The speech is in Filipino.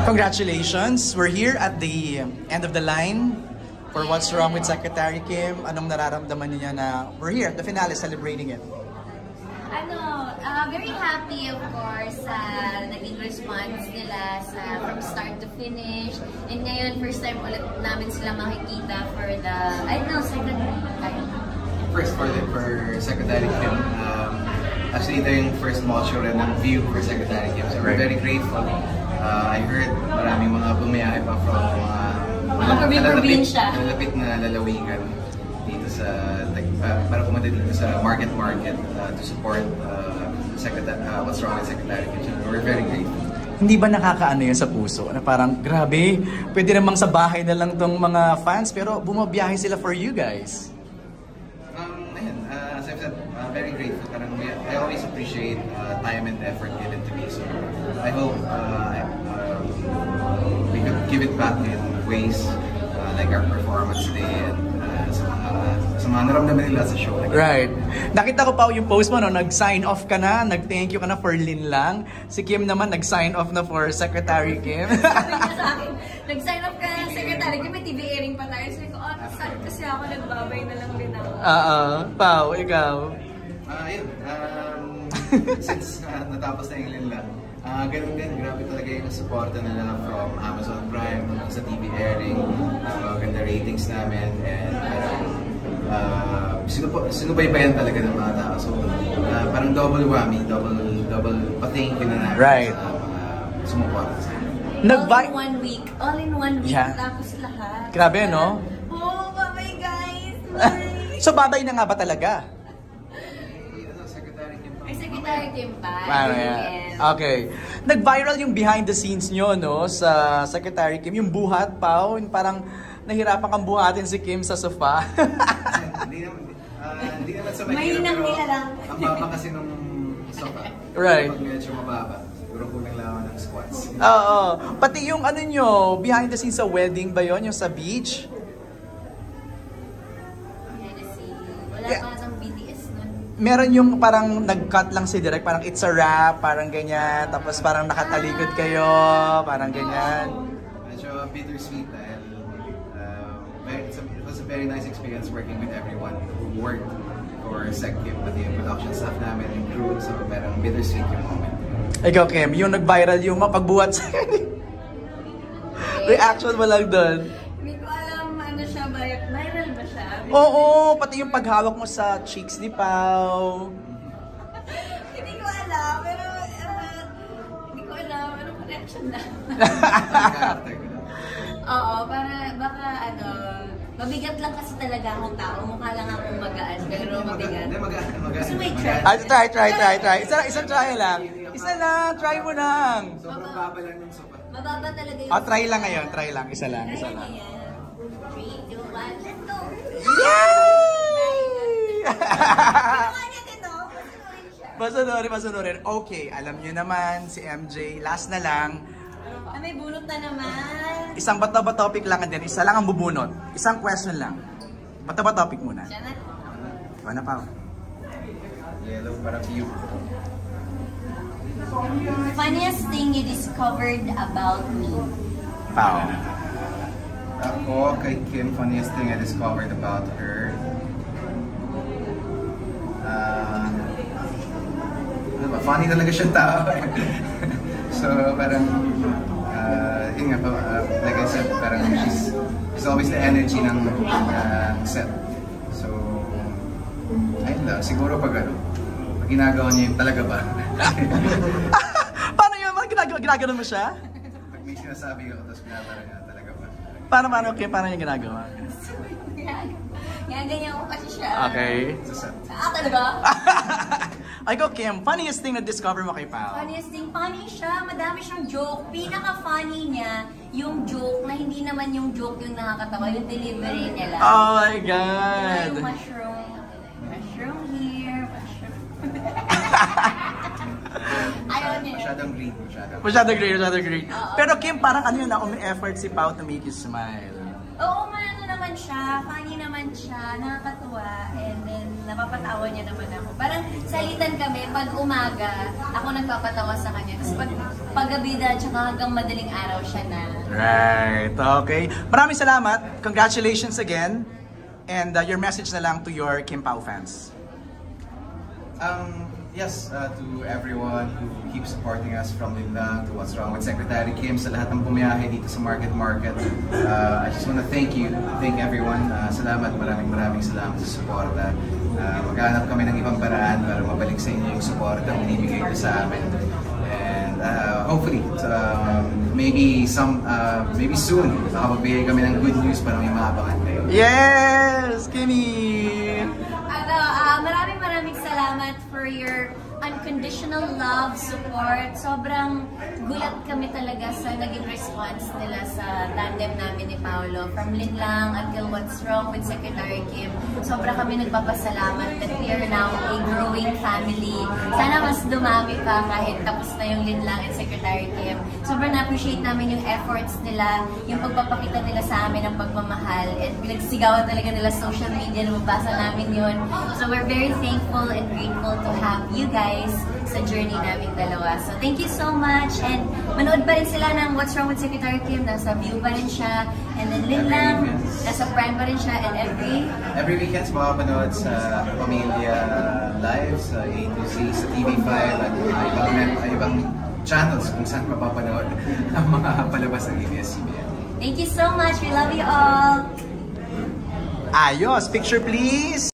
Congratulations! We're here at the end of the line for What's Wrong with Secretary Kim. Anong nararamdaman niya na we're here at the finale celebrating it? Very happy of course sa naging response nila from start to finish. And ngayon, first time ulit namin sila makikita for the, second time. First for Secretary Kim. Actually, ito yung first mall show rin ng View for Secretary Kim. So we're very grateful. I heard maraming mga bumiyahe pa from malalapit na lalawigan dito sa para pumunta dito sa market to support What's Wrong with Secretary Kim. So we're very grateful. Hindi ba nakakaano yun sa puso? Na parang, grabe, pwede namang sa bahay na lang tong mga fans, pero bumabiyahe sila for you guys. As I've said, very grateful. I always appreciate time and effort given to me. So I hope we could give it back in ways like our performance today and sa mga naramdaman nila sa show. Right. Nakita ko pa yung post mo, no? Nag-sign off ka na, nag-thank you ka na for Lin Lang. Si Kim naman, nag-sign off na for Secretary Kim. Sabi niya sa akin, nag-sign off ka na Secretary Kim, may TV airing pa tayo. Sabi ko, saan kasi ako nagbabay na lang din ako. Pao, ikaw? Since natapos na yung Lin Lang, ganun din, grabe talaga yung supporta nila from Amazon Prime, sa TV airing, maganda ratings namin, and sinubaybayan talaga ng mga tao. So, parang double whammy, double pa-thank you na namin sa mga sumuporta sa amin. All in one week, tapos lahat. Grabe, no? Oh, bye-bye guys! Bye! So, babay na nga ba talaga? Secretary Kim pa. Okay. Nag-viral yung behind the scenes nyo, no? Sa Secretary Kim. Yung buhat, Pao. Parang nahirapan kang buhatin si Kim sa sofa. Hindi naman sa mahirap, pero ang baba kasi nung sofa. Right. Pag medyo mababa, siguro kulang lang ng squats. Oo. Pati yung ano nyo, behind the scenes sa wedding ba yun? Yung sa beach? Wala pa ng BTS nun. Meron yung parang nag-cut lang si Direk, parang it's a wrap, parang ganyan. Tapos parang nakatalikod kayo, parang ganyan. Medyo bittersweet dahil it was a very nice experience working with everyone who worked for SecKim, pati yung production staff namin, yung crew, so parang bittersweet yung moment. Ikaw, Kim, yung nag-viral yung mapagbuhat sa reaction mo lang doon. Hindi ko alam ano siya, viral ba siya? Oo, pati yung paghawak mo sa cheeks ni Pao. Hindi ko alam, pero hindi ko alam, anong reaction na? Oo, para baka mabigat lang kasi talaga akong tao. Mukha lang akong magaan, pero mabigat. Gusto mo i-try? Try. Isang try lang. Isa lang, try mo lang. Sobrang baba lang ng sopa. Mababa talaga yung try lang ngayon, try lang. Isa lang. 3, 2, 1, let's go! Yay! Pasunurin. Okay, alam nyo naman, si MJ, last na lang. May bunot na naman. Isang bato-ba topic lang din. Isa lang ang bubunot. Isang question lang. Bato-ba topic muna. Siya na. Ano pa? Yellow para view. Funniest thing you discovered about me? Pao. Ako, kay Kim, funniest thing I discovered about her. Funny talaga siyang tao. So, parang yun nga po, like I said, parang she's always the energy ng set. So, ayun lang, siguro pag ginagawa niya yung talaga ba? Paano yun? Ginagawa mo siya? Pag may sinasabi ko, tapos ginagawa niya talaga ba? Paano yung ginagawa? Ganyan ko kasi siya. Okay. Talaga? Ikaw, Kim, funniest thing na discover mo kay Pao? Funniest thing, funny siya. Madami siyang joke. Pinaka-funny niya, yung joke na hindi naman yung joke yung nakakatawa, yung delivery niya lang. Oh my God! Yung mushroom here, mushroom. Ayaw niya. Masyadong green. Pero Kim, parang ano yun na, effort si Pao to make you smile. Oo, ano naman naman siya, funny naman siya, nakakatuwa, and then napapatawa niya naman ako. Parang salitan kami, pag umaga, ako nagpapatawa sa kanya. Tapos pag gabi na, tsaka hanggang madaling araw siya na. Right, okay. Maraming salamat. Congratulations again. And your message na lang to your Kim Pao fans. Yes, to everyone who keeps supporting us from Linlang to What's Wrong with Secretary Kim, sa lahat ng bumiyahe dito sa Market. I just want to thank everyone. Salamat, maraming salamat sa suporta. Maghanap kami ng ibang paraan para mabalik sa inyo yung suporta ang binibigay ko sa amin. And hopefully, maybe soon, makapagbigay kami ng good news para may maabangan kayo. Yes, Kimmy! Maraming salamat for your unconditional love, support. Sobrang gulat kami talaga sa naging response nila sa tandem namin ni Paolo. From Linlang until What's Wrong with Secretary Kim. Sobra kami nagpapasalamat that we are now a growing family. Sana mas dumami pa kahit tapos na yung Linlang and Secretary Kim. Sobrang na-appreciate namin yung efforts nila, yung pagpapakita nila sa amin ng pagmamahal, and pinagsigawan talaga nila social media, nababasa namin yun. So we're very thankful and grateful to have you guys sa journey namin dalawa. So thank you so much, and manood pa rin sila ng What's Wrong with Secretary Kim, nasa View pa rin siya, and then Linlang, nasa Prime pa rin siya, and every weekends makapanood sa Pamilya Live, sa A to Z, sa TV5, at ibang channels kung saan mapapanood ang mga palabas ng ABS-CBN. Thank you so much, we love you all! Ayos, picture please!